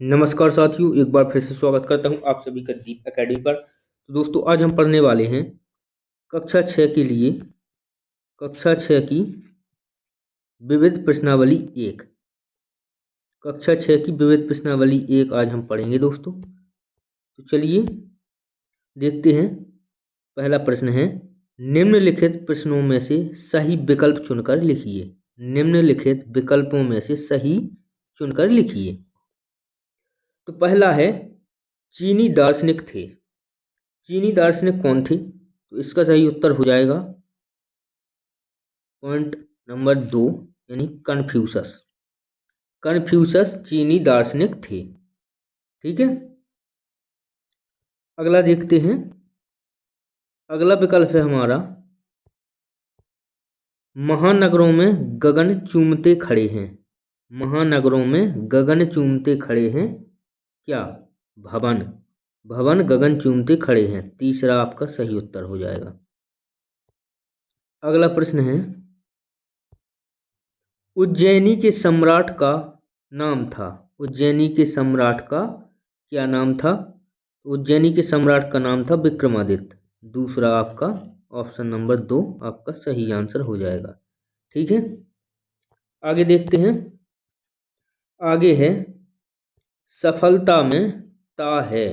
नमस्कार साथियों, एक बार फिर से स्वागत करता हूं आप सभी का दीप एकेडमी पर। तो दोस्तों, आज हम पढ़ने वाले हैं कक्षा 6 के लिए कक्षा 6 की विविध प्रश्नावली एक। कक्षा 6 की विविध प्रश्नावली एक आज हम पढ़ेंगे दोस्तों। तो चलिए देखते हैं। पहला प्रश्न है, निम्नलिखित प्रश्नों में से सही विकल्प चुनकर लिखिए। निम्नलिखित विकल्पों में से सही चुनकर लिखिए। तो पहला है, चीनी दार्शनिक थे। चीनी दार्शनिक कौन थे? तो इसका सही उत्तर हो जाएगा पॉइंट नंबर 2, यानी कन्फ्यूशस। कन्फ्यूशस चीनी दार्शनिक थे। ठीक है, अगला देखते हैं। अगला विकल्प है हमारा, महानगरों में गगन चूमते खड़े हैं। महानगरों में गगन चूमते खड़े हैं क्या? भवन। भवन गगन चूमते खड़े हैं, तीसरा आपका सही उत्तर हो जाएगा। अगला प्रश्न है, उज्जैनी के सम्राट का नाम था। उज्जैनी के सम्राट का क्या नाम था? उज्जैनी के सम्राट का नाम था विक्रमादित्य। दूसरा आपका ऑप्शन नंबर 2 आपका सही आंसर हो जाएगा। ठीक है, आगे देखते हैं। आगे है, सफलता में ता है।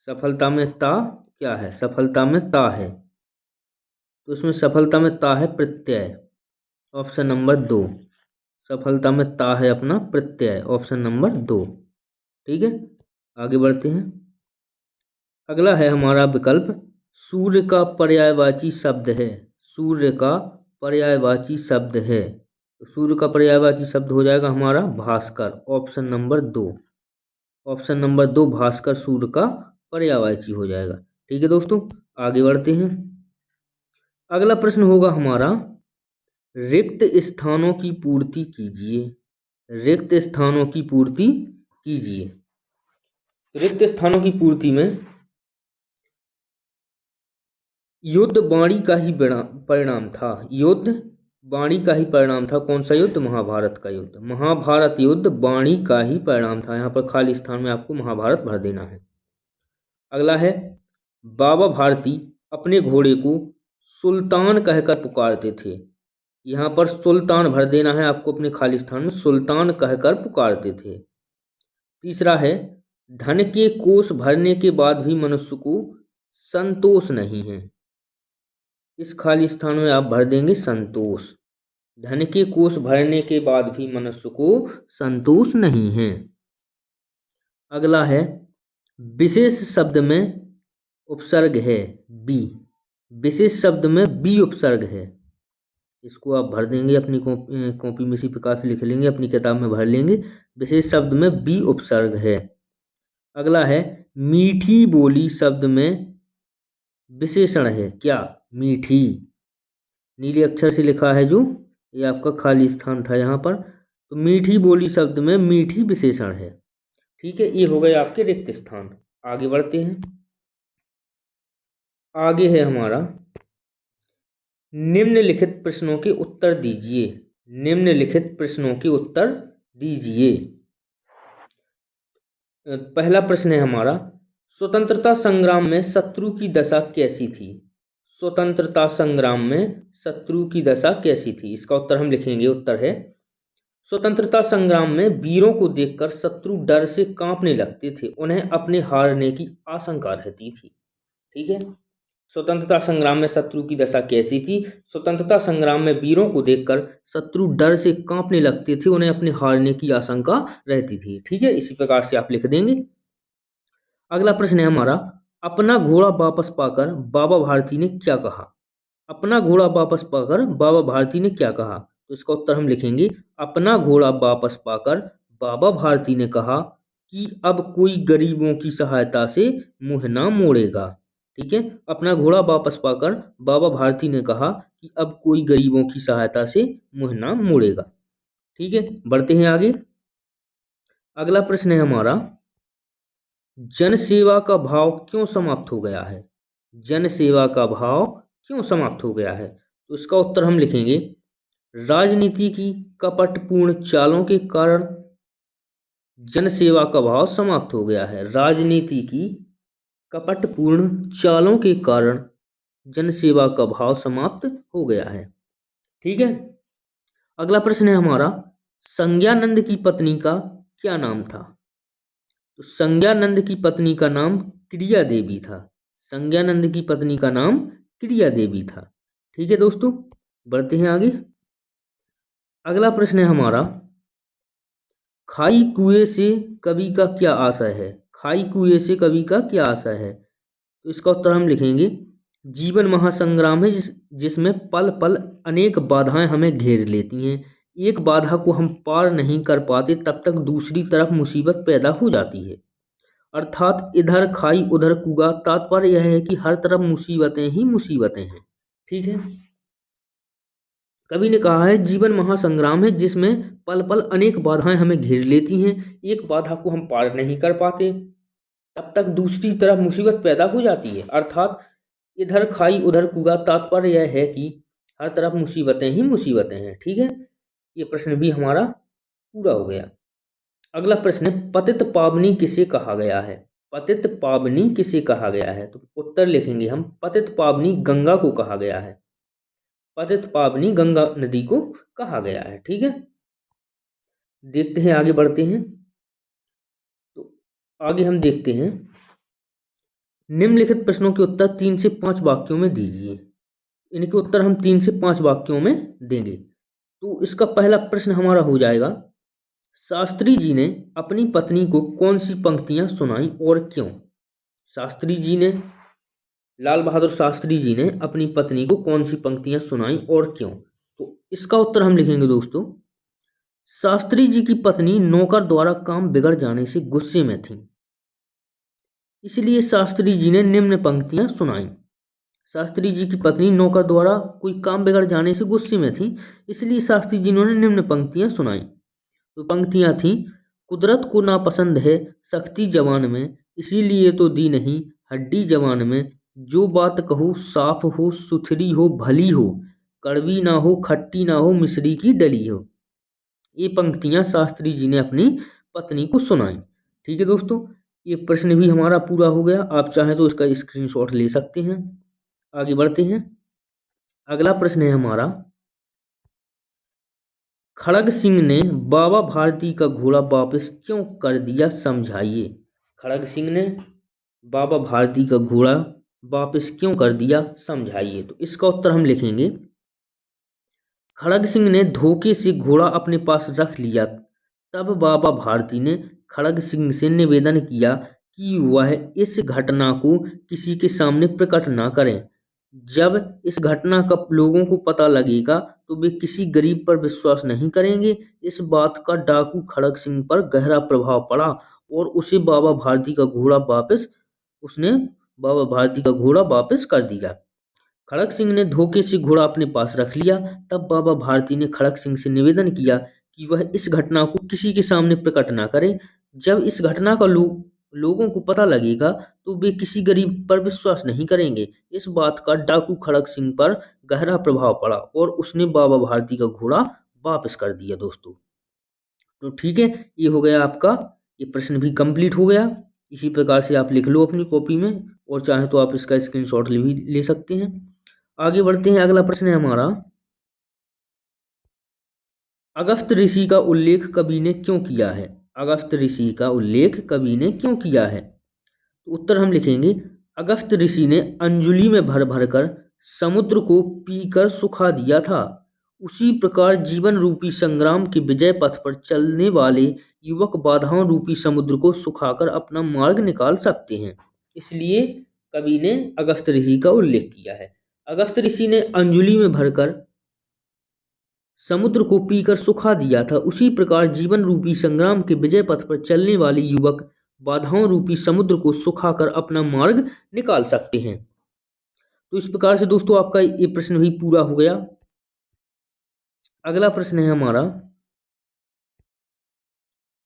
सफलता में ता क्या है? सफलता में ता है, तो इसमें सफलता में ता है प्रत्यय। ऑप्शन नंबर 2, सफलता में ता है अपना प्रत्यय, ऑप्शन नंबर 2। ठीक है, आगे बढ़ते हैं। अगला है हमारा विकल्प, सूर्य का पर्यायवाची शब्द है। सूर्य का पर्यायवाची शब्द है, तो सूर्य का पर्यायवाची शब्द हो जाएगा हमारा भास्कर, ऑप्शन नंबर 2। ऑप्शन नंबर 2 भास्कर सूर्य का पर्यायवाची हो जाएगा। ठीक है दोस्तों, आगे बढ़ते हैं। अगला प्रश्न होगा हमारा, रिक्त स्थानों की पूर्ति कीजिए। रिक्त स्थानों की पूर्ति कीजिए। रिक्त स्थानों की पूर्ति में युद्ध वाणी का ही परिणाम था। युद्ध वाणी का ही परिणाम था। कौन सा युद्ध? महाभारत का युद्ध। महाभारत युद्ध वाणी का ही परिणाम था। यहाँ पर खाली स्थान में आपको महाभारत भर देना है। अगला है, बाबा भारती अपने घोड़े को सुल्तान कहकर पुकारते थे। यहाँ पर सुल्तान भर देना है आपको अपने खाली स्थान में, सुल्तान कहकर पुकारते थे। तीसरा है, धन के कोष भरने के बाद भी मनुष्य को संतोष नहीं है। इस खाली स्थान में आप भर देंगे संतोष। धन के कोष भरने के बाद भी मनुष्य को संतोष नहीं है। अगला है, विशेष शब्द में उपसर्ग है बी। विशेष शब्द में बी उपसर्ग है, इसको आप भर देंगे अपनी कॉपी में, इसी पे काफी लिख लेंगे, अपनी किताब में भर लेंगे। विशेष शब्द में बी उपसर्ग है। अगला है, मीठी बोली शब्द में विशेषण है क्या? मीठी। नीले अक्षर से लिखा है जो, ये आपका खाली स्थान था यहाँ पर। तो मीठी बोली शब्द में मीठी विशेषण है। ठीक है, ये हो गए आपके रिक्त स्थान। आगे बढ़ते हैं। आगे है हमारा, निम्नलिखित प्रश्नों के उत्तर दीजिए। निम्नलिखित प्रश्नों के उत्तर दीजिए। पहला प्रश्न है हमारा, स्वतंत्रता संग्राम में शत्रु की दशा कैसी थी? स्वतंत्रता संग्राम में शत्रु की दशा कैसी थी? इसका उत्तर हम लिखेंगे। उत्तर है, स्वतंत्रता संग्राम में वीरों को देखकर शत्रु डर से कांपने लगते थे, उन्हें अपने हारने की आशंका रहती थी। ठीक है, स्वतंत्रता संग्राम में शत्रु की दशा कैसी थी? स्वतंत्रता संग्राम में वीरों को देखकर शत्रु डर से कांपने लगते थे, उन्हें अपने हारने की आशंका रहती थी। ठीक है, इसी प्रकार से आप लिख देंगे। अगला प्रश्न है हमारा, अपना घोड़ा वापस पाकर बाबा भारती ने क्या कहा? अपना घोड़ा वापस पाकर बाबा भारती ने क्या कहा? तो इसका उत्तर हम लिखेंगे, अपना घोड़ा वापस पाकर बाबा भारती ने कहा कि अब कोई गरीबों की सहायता से मुंह ना मोड़ेगा। ठीक है, अपना घोड़ा वापस पाकर बाबा भारती ने कहा कि अब कोई गरीबों की सहायता से मुंह ना मोड़ेगा। ठीक है, बढ़ते हैं आगे। अगला प्रश्न है हमारा, जन सेवा का भाव क्यों समाप्त हो गया है? जन सेवा का भाव क्यों समाप्त हो गया है? तो इसका उत्तर हम लिखेंगे, राजनीति की कपटपूर्ण चालों के कारण, जनसेवा का भाव समाप्त हो गया है। राजनीति की कपटपूर्ण चालों के कारण जनसेवा का भाव समाप्त हो गया है। ठीक है, अगला प्रश्न है हमारा, संज्ञानंद की पत्नी का क्या नाम था? तो संज्ञानंद की पत्नी का नाम क्रिया देवी था। संज्ञानंद की पत्नी का नाम क्रिया देवी था। ठीक है दोस्तों, बढ़ते हैं आगे। अगला प्रश्न है हमारा, खाई कुएं से कवि का क्या आशय है? खाई कुएं से कवि का क्या आशय है? तो इसका उत्तर हम लिखेंगे, जीवन महासंग्राम है जिसमें पल पल अनेक बाधाएं हमें घेर लेती हैं। एक बाधा को हम पार नहीं कर पाते तब तक दूसरी तरफ मुसीबत पैदा हो जाती है। अर्थात इधर खाई उधर कुआ, तात्पर्य यह है कि हर तरफ मुसीबतें ही मुसीबतें हैं। ठीक है, कवि ने कहा है जीवन महासंग्राम है जिसमें पल पल अनेक बाधाएं हमें घेर लेती हैं। एक बाधा को हम पार नहीं कर पाते तब तक दूसरी तरफ मुसीबत पैदा हो जाती है। अर्थात इधर खाई उधर कुआ, तात्पर्य यह है कि हर तरफ मुसीबतें ही मुसीबतें हैं। ठीक है, ये प्रश्न भी हमारा पूरा हो गया। अगला प्रश्न है, पतित पावनी किसे कहा गया है? पतित पावनी किसे कहा गया है? तो उत्तर लिखेंगे हम, पतित पावनी गंगा को कहा गया है। पतित पावनी गंगा नदी को कहा गया है। ठीक है, देखते हैं आगे बढ़ते हैं। तो आगे हम देखते हैं, निम्नलिखित प्रश्नों के उत्तर 3 से 5 वाक्यों में दीजिए। इनके उत्तर हम 3 से 5 वाक्यों में देंगे। तो इसका पहला प्रश्न हमारा हो जाएगा, शास्त्री जी ने अपनी पत्नी को कौन सी पंक्तियां सुनाई और क्यों? शास्त्री जी ने, लाल बहादुर शास्त्री जी ने अपनी पत्नी को कौन सी पंक्तियां सुनाई और क्यों? तो इसका उत्तर हम लिखेंगे दोस्तों, शास्त्री जी की पत्नी नौकर द्वारा काम बिगड़ जाने से गुस्से में थी, इसलिए शास्त्री जी ने निम्न पंक्तियां सुनाई। शास्त्री जी की पत्नी नौकर द्वारा कोई काम बिगड़ जाने से गुस्से में थी, इसलिए शास्त्री जी ने निम्न पंक्तियां सुनाई। तो पंक्तियां थी, कुदरत को नापसंद है सख्ती जवान में, इसीलिए तो दी नहीं हड्डी जवान में, जो बात कहो साफ हो सुथरी हो भली हो, कड़वी ना हो खट्टी ना हो मिश्री की डली हो। ये पंक्तियां शास्त्री जी ने अपनी पत्नी को सुनाई। ठीक है दोस्तों, ये प्रश्न भी हमारा पूरा हो गया। आप चाहें तो इसका स्क्रीनशॉट ले सकते हैं। आगे बढ़ते हैं, अगला प्रश्न है हमारा, खड़ग सिंह ने बाबा भारती का घोड़ा वापस क्यों कर दिया, समझाइए। खड़ग सिंह ने बाबा भारती का घोड़ा वापस क्यों कर दिया, समझाइए। तो इसका उत्तर हम लिखेंगे, खड़ग सिंह ने धोखे से घोड़ा अपने पास रख लिया। तब बाबा भारती ने खड़ग सिंह से निवेदन किया कि वह इस घटना को किसी के सामने प्रकट न करें। जब इस घटना का लोगों को पता लगेगा तो वे किसी गरीब पर विश्वास नहीं करेंगे। इस बात का डाकू खड़ग सिंह पर गहरा प्रभाव पड़ा और उसे बाबा भारती का घोड़ा वापस उसने बाबा भारती का घोड़ा वापस कर दिया। खड़ग सिंह ने धोखे से घोड़ा अपने पास रख लिया। तब बाबा भारती ने खड़ग सिंह से निवेदन किया कि वह इस घटना को किसी के सामने प्रकट ना करे। जब इस घटना का लोगों को पता लगेगा तो वे किसी गरीब पर विश्वास नहीं करेंगे। इस बात का डाकू खड़ग सिंह पर गहरा प्रभाव पड़ा और उसने बाबा भारती का घोड़ा वापस कर दिया दोस्तों। तो ठीक है, ये हो गया आपका, ये प्रश्न भी कंप्लीट हो गया। इसी प्रकार से आप लिख लो अपनी कॉपी में, और चाहे तो आप इसका स्क्रीनशॉट भी ले सकते हैं। आगे बढ़ते हैं, अगला प्रश्न है हमारा, अगस्त्य ऋषि का उल्लेख कवि ने क्यों किया है? अगस्त्य ऋषि का उल्लेख कवि ने क्यों किया है? तो उत्तर हम लिखेंगे, अगस्त्य ऋषि ने अंजलि में भर भर कर समुद्र को पीकर सुखा दिया था। उसी प्रकार जीवन रूपी संग्राम के विजय पथ पर चलने वाले युवक बाधाओं रूपी समुद्र को सुखाकर अपना मार्ग निकाल सकते हैं। इसलिए कवि ने अगस्त्य ऋषि का उल्लेख किया है। अगस्त्य ऋषि ने अंजलि में भरकर समुद्र को पीकर सुखा दिया था। उसी प्रकार जीवन रूपी संग्राम के विजय पथ पर चलने वाले युवक बाधाओं रूपी समुद्र को सुखाकर अपना मार्ग निकाल सकते हैं। तो इस प्रकार से दोस्तों आपका ये प्रश्न भी पूरा हो गया। अगला प्रश्न है हमारा,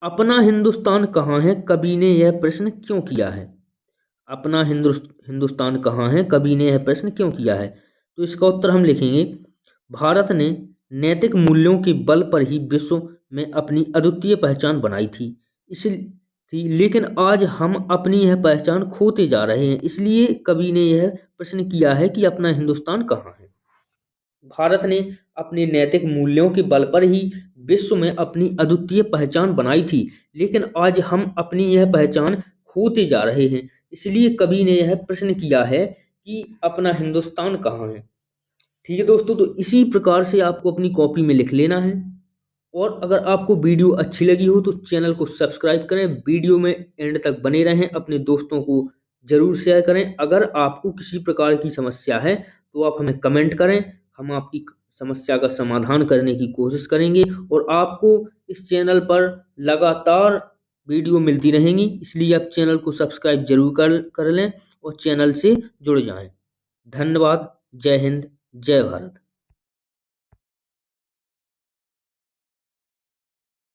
अपना हिंदुस्तान कहाँ है, कवि ने यह प्रश्न क्यों किया है? अपना हिंदुस्तान कहाँ है, कवि ने यह प्रश्न क्यों किया है? तो इसका उत्तर हम लिखेंगे, भारत ने नैतिक मूल्यों के बल पर ही विश्व में अपनी अद्वितीय पहचान बनाई थी। लेकिन आज हम अपनी यह पहचान खोते जा रहे हैं। इसलिए कवि ने यह प्रश्न किया है कि अपना हिंदुस्तान कहाँ है। भारत ने अपने नैतिक मूल्यों के बल पर ही विश्व में अपनी अद्वितीय पहचान बनाई थी, लेकिन आज हम अपनी यह पहचान खोते जा रहे हैं। इसलिए कवि ने यह प्रश्न किया है कि अपना हिंदुस्तान कहाँ है। ठीक है दोस्तों, तो इसी प्रकार से आपको अपनी कॉपी में लिख लेना है। और अगर आपको वीडियो अच्छी लगी हो तो चैनल को सब्सक्राइब करें, वीडियो में एंड तक बने रहें, अपने दोस्तों को जरूर शेयर करें। अगर आपको किसी प्रकार की समस्या है तो आप हमें कमेंट करें, हम आपकी समस्या का समाधान करने की कोशिश करेंगे। और आपको इस चैनल पर लगातार वीडियो मिलती रहेंगी, इसलिए आप चैनल को सब्सक्राइब जरूर कर लें और चैनल से जुड़ जाएं। धन्यवाद। जय हिंद, जय भारत।